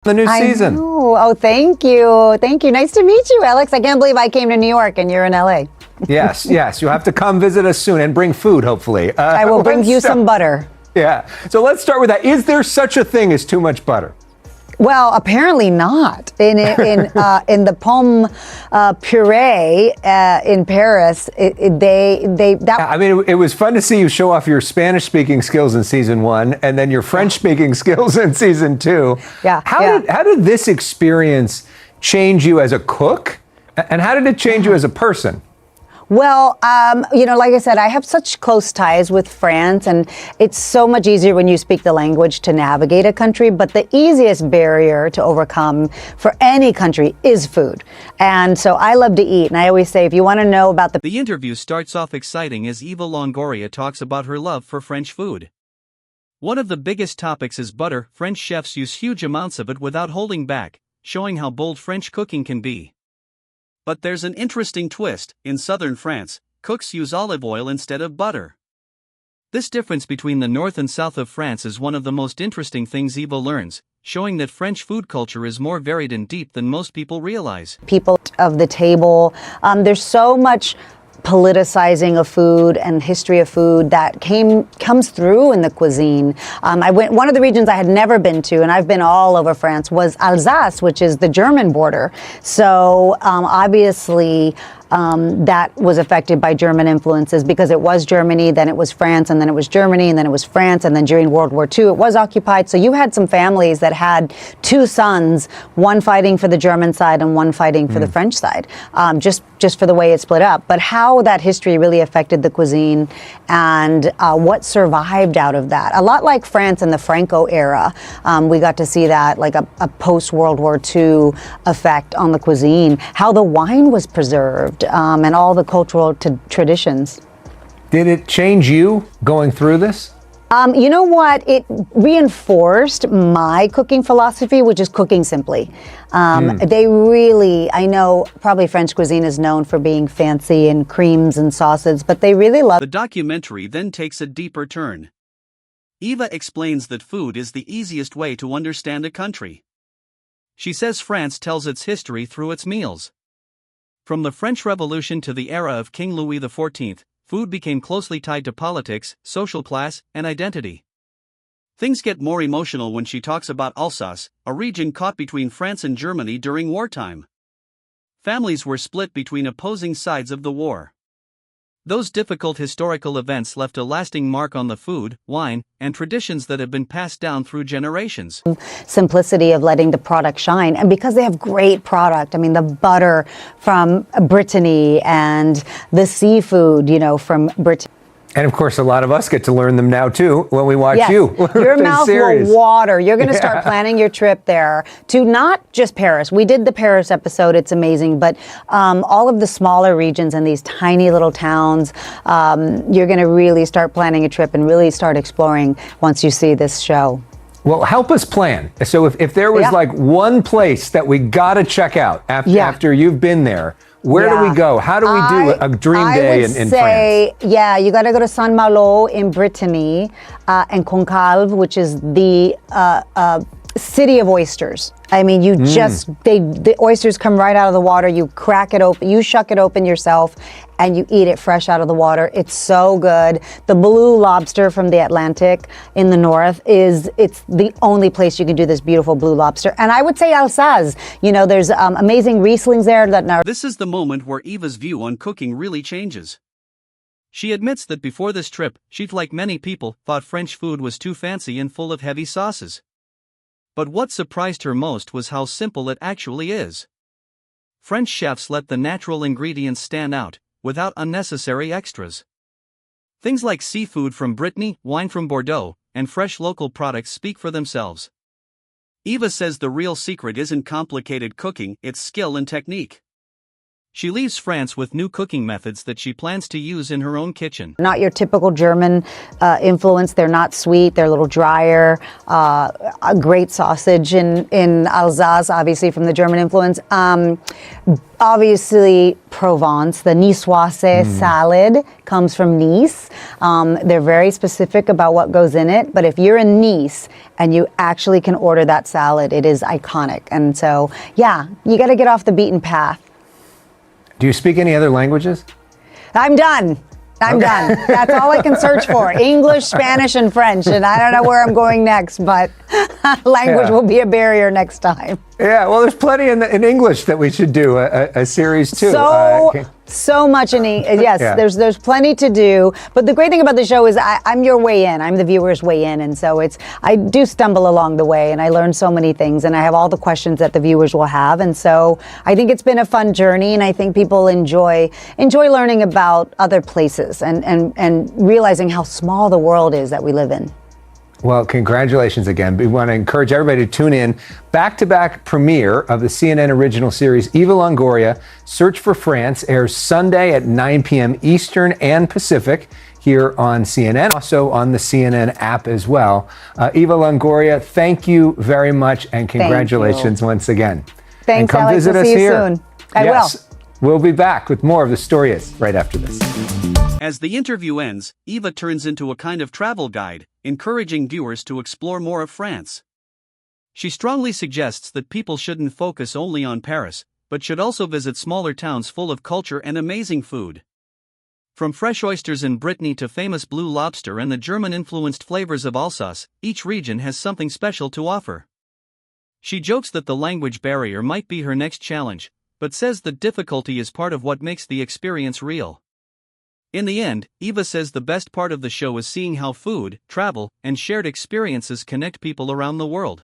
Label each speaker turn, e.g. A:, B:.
A: The new season.
B: Know. Oh, thank you. Thank you. Nice to meet you, Alex. I can't believe I came to New York and you're in LA.
A: Yes, yes. You'll have to come visit us soon and bring food, hopefully.
B: I will bring you some butter.
A: Yeah. So let's start with that. Is there such a thing as too much butter?
B: Well, apparently not. In the pomme puree in Paris,
A: I mean, it was fun to see you show off your Spanish-speaking skills in season 1, and then your French-speaking skills in season 2.
B: Yeah.
A: How did this experience change you as a cook, and how did it change you as a person?
B: Well, like I said, I have such close ties with France, and it's so much easier when you speak the language to navigate a country. But the easiest barrier to overcome for any country is food. And so I love to eat. And I always say, if you want to know about
C: The interview starts off exciting as Eva Longoria talks about her love for French food. One of the biggest topics is butter. French chefs use huge amounts of it without holding back, showing how bold French cooking can be. But there's an interesting twist. In southern France, cooks use olive oil instead of butter. This difference between the north and south of France is one of the most interesting things Eva learns, showing that French food culture is more varied and deep than most people realize.
B: People of the table, there's so much politicizing of food and history of food that comes through in the cuisine. One of the regions I had never been to, and I've been all over France, was Alsace, which is the German border. So obviously that was affected by German influences because it was Germany, then it was France, and then it was Germany, and then it was France, and then during World War II it was occupied. So you had some families that had two sons, one fighting for the German side and one fighting for the French side, just for the way it split up. But how that history really affected the cuisine and what survived out of that. A lot like France in the Franco era, we got to see that, like a post-World War II effect on the cuisine, how the wine was preserved, and all the cultural traditions.
A: Did it change you going through this?
B: You know what? It reinforced my cooking philosophy, which is cooking simply. They really, I know probably French cuisine is known for being fancy and creams and sauces, but they really love.
C: The documentary then takes a deeper turn. Eva explains that food is the easiest way to understand a country. She says France tells its history through its meals. From the French Revolution to the era of King Louis XIV, food became closely tied to politics, social class, and identity. Things get more emotional when she talks about Alsace, a region caught between France and Germany during wartime. Families were split between opposing sides of the war. Those difficult historical events left a lasting mark on the food, wine, and traditions that have been passed down through generations.
B: Simplicity of letting the product shine. And because they have great product, I mean, the butter from Brittany and the seafood, from Brittany.
A: And of course, a lot of us get to learn them now too when we watch you.
B: Your mouth will water. You're going to start planning your trip there to not just Paris. We did the Paris episode. It's amazing. But all of the smaller regions and these tiny little towns, you're going to really start planning a trip and really start exploring once you see this show.
A: Well, help us plan. So if there was like one place that we got to check out after you've been there, where do we go? How do we do a dream day in France?
B: Yeah, you got to go to Saint-Malo in Brittany and Concalves, which is the city of oysters. I mean, the oysters come right out of the water. You crack it open, you shuck it open yourself, and you eat it fresh out of the water. It's so good. The blue lobster from the Atlantic in the north it's the only place you can do this beautiful blue lobster. And I would say Alsace. There's amazing Rieslings there that.
C: This is the moment where Eva's view on cooking really changes. She admits that before this trip, she, like many people, thought French food was too fancy and full of heavy sauces. But what surprised her most was how simple it actually is. French chefs let the natural ingredients stand out, without unnecessary extras. Things like seafood from Brittany, wine from Bordeaux, and fresh local products speak for themselves. Eva says the real secret isn't complicated cooking, it's skill and technique. She leaves France with new cooking methods that she plans to use in her own kitchen.
B: Not your typical German influence. They're not sweet. They're a little drier. A great sausage in Alsace, obviously from the German influence. Obviously, Provence, the Niçoise salad comes from Nice. They're very specific about what goes in it, but if you're in Nice and you actually can order that salad, it is iconic. And so, yeah, you got to get off the beaten path.
A: Do you speak any other languages?
B: I'm done. I'm done. That's all I can search for. English, Spanish, and French. And I don't know where I'm going next, but language will be a barrier next time.
A: Yeah, well, there's plenty in English that we should do a series too.
B: So much in yes, there's plenty to do. But the great thing about the show is I'm your way in. I'm the viewer's way in, and so I do stumble along the way, and I learn so many things, and I have all the questions that the viewers will have, and so I think it's been a fun journey, and I think people enjoy learning about other places and realizing how small the world is that we live in.
A: Well, congratulations again. We want to encourage everybody to tune in. Back-to-back premiere of the CNN original series Eva Longoria, Search for France, airs Sunday at 9 p.m. Eastern and Pacific here on CNN, also on the CNN app as well. Eva Longoria, thank you very much, and congratulations once again.
B: Thanks,
A: and come
B: Alex.
A: visit
B: We'll
A: us
B: see you
A: here.
B: soon. I will.
A: We'll be back with more of The Story Is right after this.
C: As the interview ends, Eva turns into a kind of travel guide, encouraging viewers to explore more of France. She strongly suggests that people shouldn't focus only on Paris, but should also visit smaller towns full of culture and amazing food. From fresh oysters in Brittany to famous blue lobster and the German-influenced flavors of Alsace, each region has something special to offer. She jokes that the language barrier might be her next challenge, but says the difficulty is part of what makes the experience real. In the end, Eva says the best part of the show is seeing how food, travel, and shared experiences connect people around the world.